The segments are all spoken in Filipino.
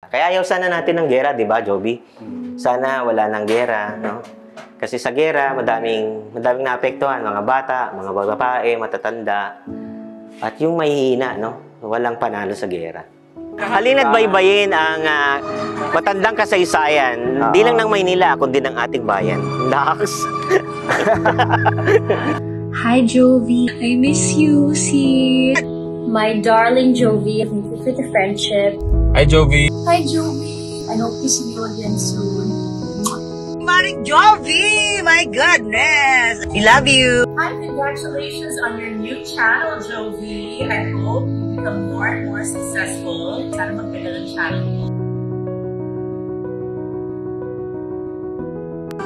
Kaya ayaw sana natin ng gera, di ba, Joby? Sana wala ng gera, no? Kasi sa gera, madaming naapektuhan, mga bata, mga babae, matatanda, at yung mahihina, no? Walang panalo sa gera. Halina't baybayin ang matandang kasaysayan, di lang ng Maynila, kundi ng ating bayan. Dax! Hi, Jovi. I miss you, sis. My darling Jovi. Thank you for the friendship. Hi, Jovi. Hi, Jovi. I hope to see you again soon. Maring Jovi! My goodness! I love you! Hi, congratulations on your new channel, Jovi. I hope you become more and more successful. Sana magpila ng channel mo.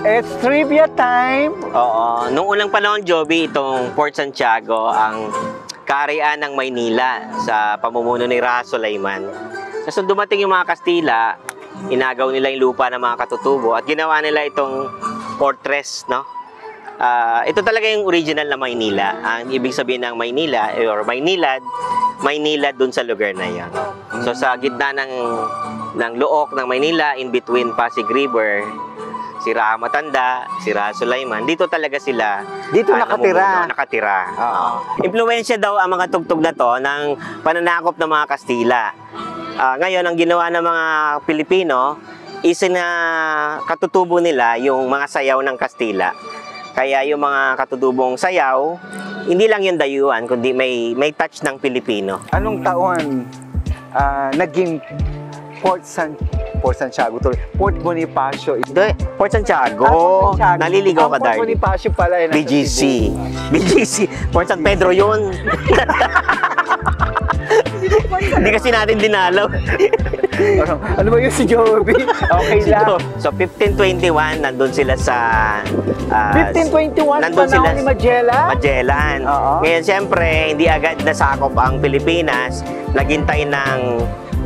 It's trivia time! Oo. Noong unang panahon, Joby, itong Port Santiago ang kaharian ng Maynila sa pamumuno ni Raja Sulaiman. Kasi dumating yung mga Kastila, inagaw nila yung lupa ng mga katutubo at ginawa nila itong fortress, no? Ito talaga yung original na Maynila. Ang ibig sabihin ng Maynila or Maynilad dun sa lugar na yan. So sa gitna ng luok ng Maynila, in between Pasig River, si Raja Matanda, si Raja Sulaiman, dito talaga sila nakatira. Impluwensya daw ang mga tugtog na to ng pananakop ng mga Kastila. Ngayon, ang ginawa ng mga Pilipino is na katutubo nila yung mga sayaw ng Kastila. Kaya yung mga katutubong sayaw, hindi lang yung dayuhan, kundi may touch ng Pilipino. Anong taon naging Port Santiago to? Port Bonifacio. Port Santiago. Naliligaw ka, Darby. Port Bonifacio pala. BGC. Port San Pedro yun. Hindi kasi natin dinalaw. Ano ba yun si Joby? Okay lang. So, 1521, nandun sila sa... 1521, nandun panahon ni Magellan. Ngayon, siyempre, hindi agad nasakop ang Pilipinas. Naghintay ng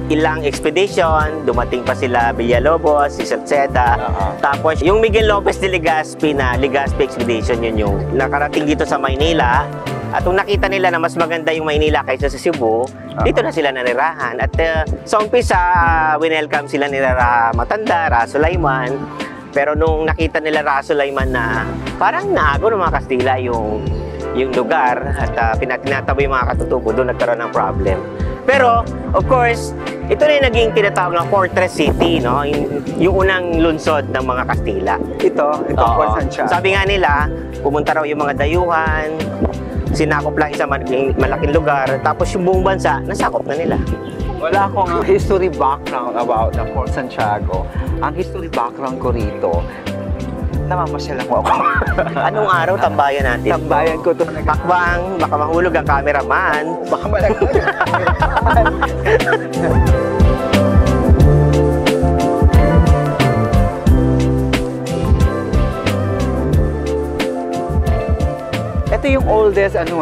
ilang expedition, dumating pa sila Villalobos, si Salceda. Tapos yung Miguel Lopez de Legazpi na Legazpi Expedition, yun yung nakarating dito sa Maynila. At kung nakita nila na mas maganda yung Maynila kaysa sa Cebu, dito na sila nanirahan. At sa umpisa, winelcome sila ni Raja Matanda, Raja Sulaiman. Pero nung nakita nila Raja Sulaiman na parang naago ng mga Kastila yung lugar at tinataboy yung mga katutubo, doon nagkaroon ng problem. Pero, of course, ito na yung naging tinatawag na Fortress City, no? Yung unang lungsod ng mga Kastila. Ito Port Santiago. Sabi nga nila, pumunta raw yung mga dayuhan, sinakop lang isang malaking lugar, tapos yung buong bansa, nasakop na nila. Wala akong history background about the Port Santiago. Ang history background ko rito, namamasyal lang ako. Anong araw tambayan natin? Tambayan ko to. Pakbang, baka mahulog ang cameraman. Baka malaglag ang cameraman. Ito yung oldest, tanda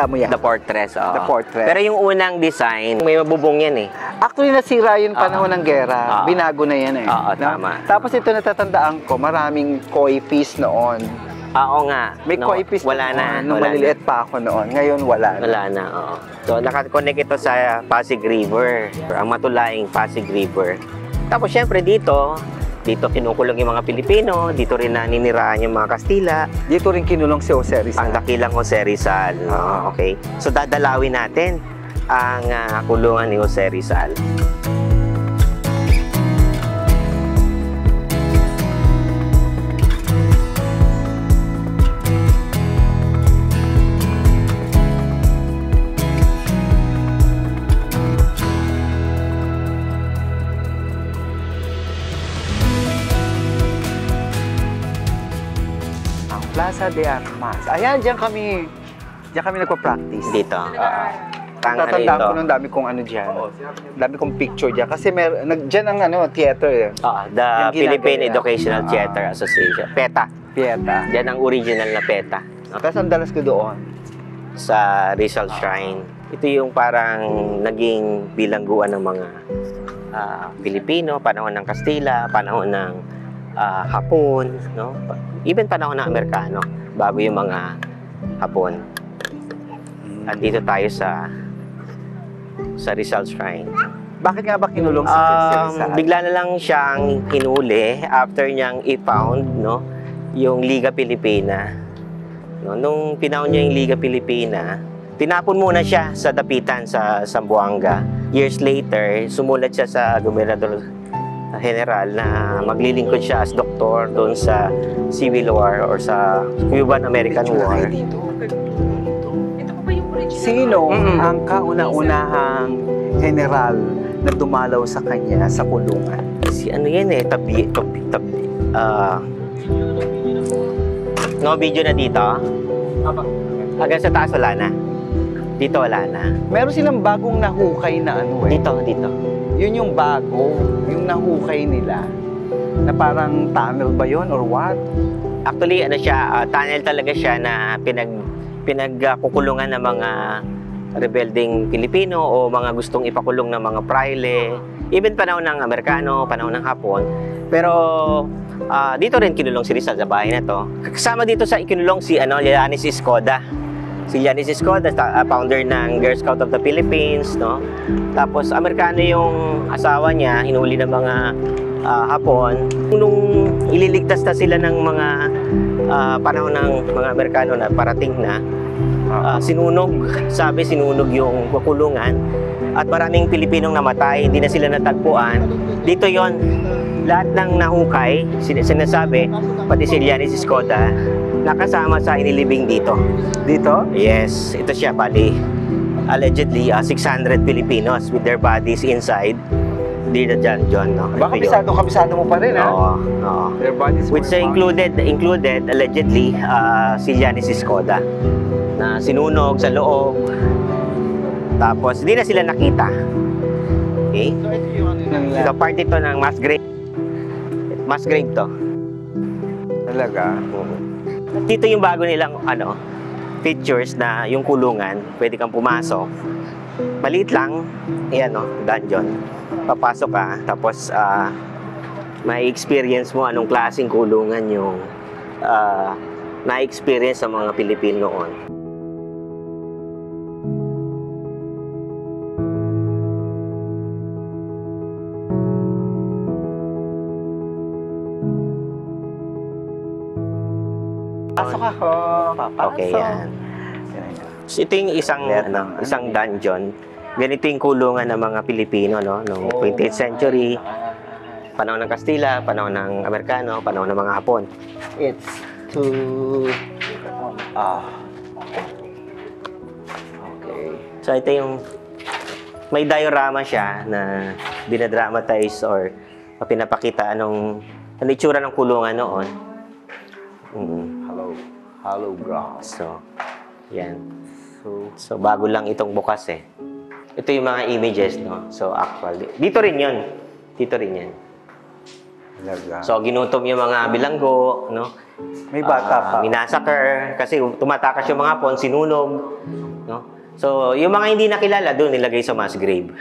mo yan? The Fortress, oo. The Fortress. Pero yung unang design, may mabubong yan eh. Actually, nasira yun panahon ng gera. Binago na yan eh. Oo, tama. Tapos ito natatandaan ko, maraming koi fish noon. Oo nga. May koi fish wala na. Nung maliliit pa ako noon. Ngayon, wala na. Wala na, oo. So, nakakonect ito sa Pasig River. Ang matulaing Pasig River. Tapos, syempre dito kinukulong yung mga Pilipino, dito rin naninirahan yung mga Kastila. Dito rin kinulong si Jose Rizal. Ang dakilang Jose Rizal. Okay. So dadalawin natin ang kulungan ni Jose Rizal. Plaza de Armas. Ayan, diyan kami nagpa-practice. Dito. Tatandaan ko nung dami kong dyan. Dami kong picture dyan. Kasi dyan ang theater. The Philippine Educational Theater Association. PETA. Dyan ang original na PETA. Tapos ang dalas ko doon. Sa Rizal Shrine. Ito yung parang naging bilangguan ng mga Pilipino, panahon ng Kastila, panahon ng Hapon, no? Even panahon ng Amerikano, bago yung mga Hapon. At dito tayo sa Rizal Shrine. Bakit nga ba kinulong si Rizal? Bigla na lang siyang hinuli after niyang i-found, no, yung Liga Pilipina. No, nung pinaon niya yung Liga Pilipina, tinapon muna siya sa dapitan sa Zamboanga. Years later, sumulat siya sa Gobernador General na maglilingkod siya as doktor doon sa Civil War or sa Cuban-American War. Ito pa ba yung original? Sino ang kauna-unahang general na dumalaw sa kanya sa kulungan? Si ano yan eh, no video na dito. Hanggang sa taas wala na. Dito wala na. Meron silang bagong nahukay na ano eh. Dito. Yun yung bago, yung nahukay nila. Na parang tunnel ba yun or what? Actually, ano siya, tunnel talaga siya na pinagkukulungan ng mga rebelding Pilipino o mga gustong ipakulong ng mga praile. Even panahon ng Amerikano, panahon ng Hapon. Pero dito rin kinulong si Rizal sa bahay na to. Kasama dito sa ikinulong si Llanes Escoda. Si Llanes Escoda, founder ng Girl Scout of the Philippines, no? Tapos Amerikano yung asawa niya, hinuli ng mga Hapon. Nung ililigtas na sila ng mga panahon ng mga Amerikano na parating na, sinunog yung kulungan at maraming Pilipinong namatay, hindi na sila natagpuan. Dito yon lahat ng nahukay, sinasabi, pati si Llanes Escoda, nakasama sa inilibing dito. Dito? Yes, ito siya, bali. Allegedly, 600 Filipinos with their bodies inside. Dito dyan, John, no? Baka kabisado mo pa rin, ha? Oo. Their bodies Which were included, allegedly, si Llanes Escoda na sinunog sa loob. Tapos, hindi na sila nakita. Okay? So, ito yung ano nang Ito, part ito ng mass grave. Mass grave to. talaga. Dito yung bago nilang features na yung kulungan, pwede kang pumasok. Maliit lang, ayan dungeon. Papasok ka, tapos may experience mo anong klaseng kulungan yung na-experience sa mga Pilipino noon. Pasok ako. Papasok. Okay, yan. So, ito yung isang dungeon. Ganito yung kulungan ng mga Pilipino, no? Noong 20th century, panahon ng Kastila, panahon ng Amerikano, panahon ng mga Hapon. It's to... Okay. So, ito yung... May diorama siya na dinadramatize or pinapakita ano itsura ng kulungan noon. Hollow ground. So, yan. So, bago lang itong bukas eh. Ito yung mga images, no? So, actually, dito rin yun. Dito rin yan. Talaga. So, ginutom yung mga bilanggo, no? May bata pa. Minasakar, kasi tumatakas yung mga Hapon, sinunog, no? So, yung mga hindi nakilala, doon nilagay sa mass grave.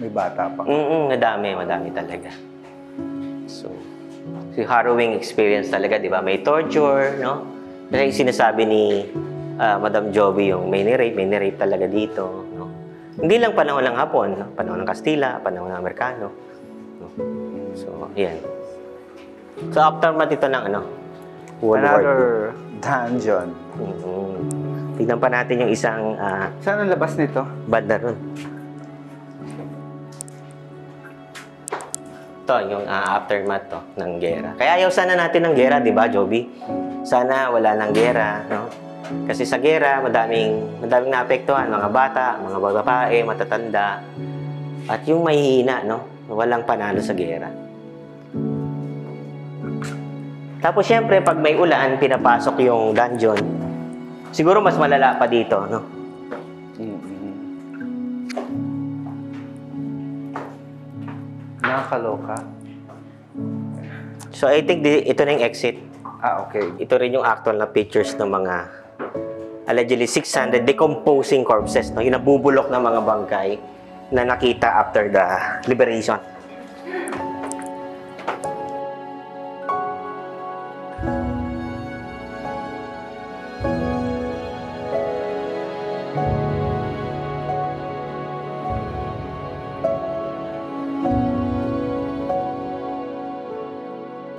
May bata pa. Madami talaga. So, harrowing experience talaga, di ba? May torture, no? Kasi sinasabi ni Madam Jovi yung may ni-rape talaga dito, no? Hindi lang panahon ng Hapon, no? Panahon ng Kastila, panahon ng Amerikano, no? So, yan. So, aftermath ito ng World War II. Another dungeon. Tignan pa natin yung isang Saan ang labas nito? banda ron. Ito, yung aftermath to, ng gera. Kaya ayaw sana natin ng gera, di ba, Joby? Sana wala ng gera, no? Kasi sa gera, madaming naapektuhan, mga bata, mga babae, matatanda, at yung mahihina, no? Walang panalo sa gera. Tapos, syempre, pag may ulan, pinapasok yung dungeon. Siguro mas malala pa dito, no? Nakakaloka. So, I think ito na yung exit. Okay. Ito rin yung actual na pictures ng mga allegedly 600 decomposing corpses, no? Yung nabubulok na mga bangkay na nakita after the liberation.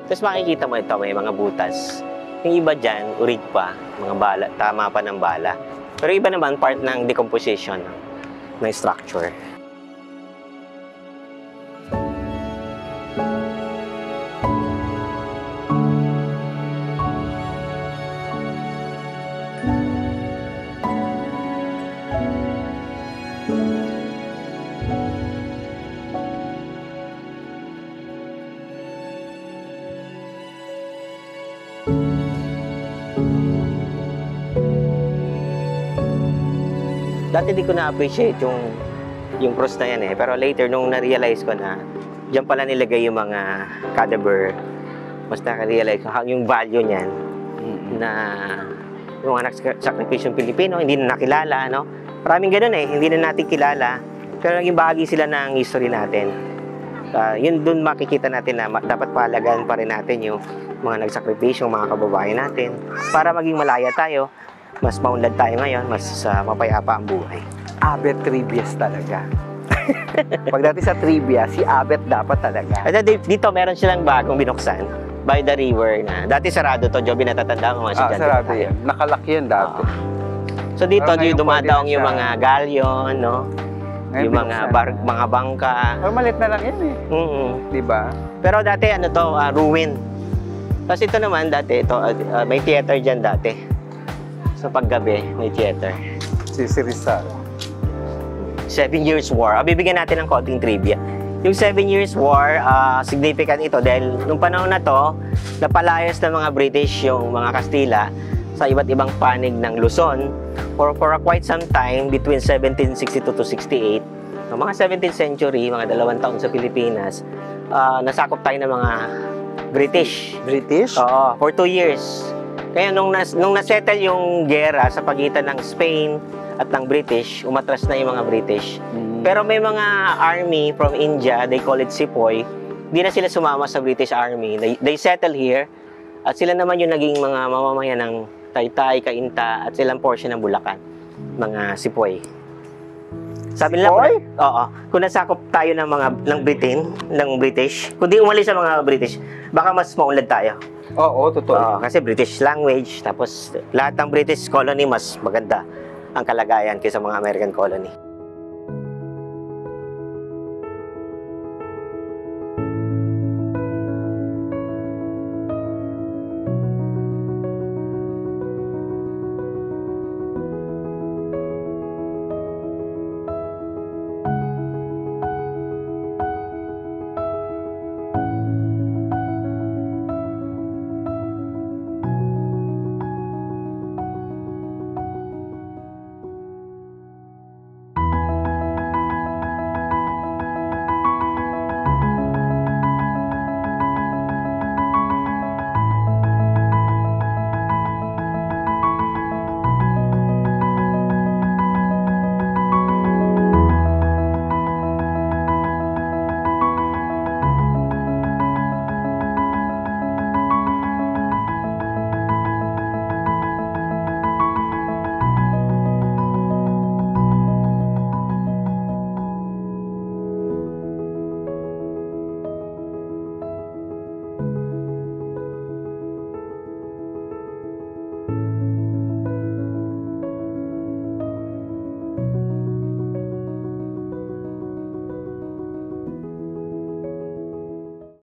Tapos makikita mo ito, may mga butas. Yung iba dyan, urig pa, mga bala, tama pa ng bala. Pero iba naman, part ng decomposition ng structure. Dati di ko na-appreciate yung cross na yan eh. Pero later, nung na-realize ko na diyan pala nilagay yung mga cadaver, mas na-realize ko yung value niyan na yung mga nagsakripisyo Pilipino, hindi na nakilala, no? Maraming ganun eh, hindi na natin kilala. Pero naging bahagi sila ng history natin. Yun dun makikita natin na dapat pahalagaan pa rin natin yung mga nagsakripisyo, mga kababayan natin, para maging malaya tayo. Mas maunlad tayo ngayon, mas mapayapa ang buhay. Abet Trivias talaga. Pagdating sa trivia, si Abet dapat talaga. At dito, meron silang bagong binuksan by the river na. Dati sarado to, Joby, natatanda mo mga estudyante Sarado tayo. yan. Nakalak yan dati. So dito, Pero ngayon dumadaong pwede na yung siya. mga galyon, no? Ngayon Yung mga binuksan na. mga bangka. Pero malit na lang yan eh. Di ba? Pero dati, ano to, ruin. Tapos ito naman, dati, ito, may theater dyan dati. Sa paggabi, may theater. Si Rizal. 7 Years War. Bibigyan natin ng konting trivia. Yung 7 Years War, significant ito dahil nung panahon na to, napalayas ng mga British yung mga Kastila sa iba't ibang panig ng Luzon for quite some time between 1762 to 68. Noong mga 17th century, mga 2 taon sa Pilipinas, nasakop tayo ng mga British. British? Oo, for 2 years. Kaya nung nasettle yung gera sa pagitan ng Spain at ng British, umatras na yung mga British. Pero may mga army from India, they call it Sepoy, hindi na sila sumama sa British Army. They settle here at sila naman yung naging mga mamamayan ng Taytay, Cainta at silang portion ng Bulacan, mga Sepoy. Sabi nila, kung nasakop tayo ng British, kung di umalis sa mga British, baka mas maunlad tayo. Oo, totoo. Kasi British language, tapos lahat ng British colony mas maganda ang kalagayan kaysa mga American colony.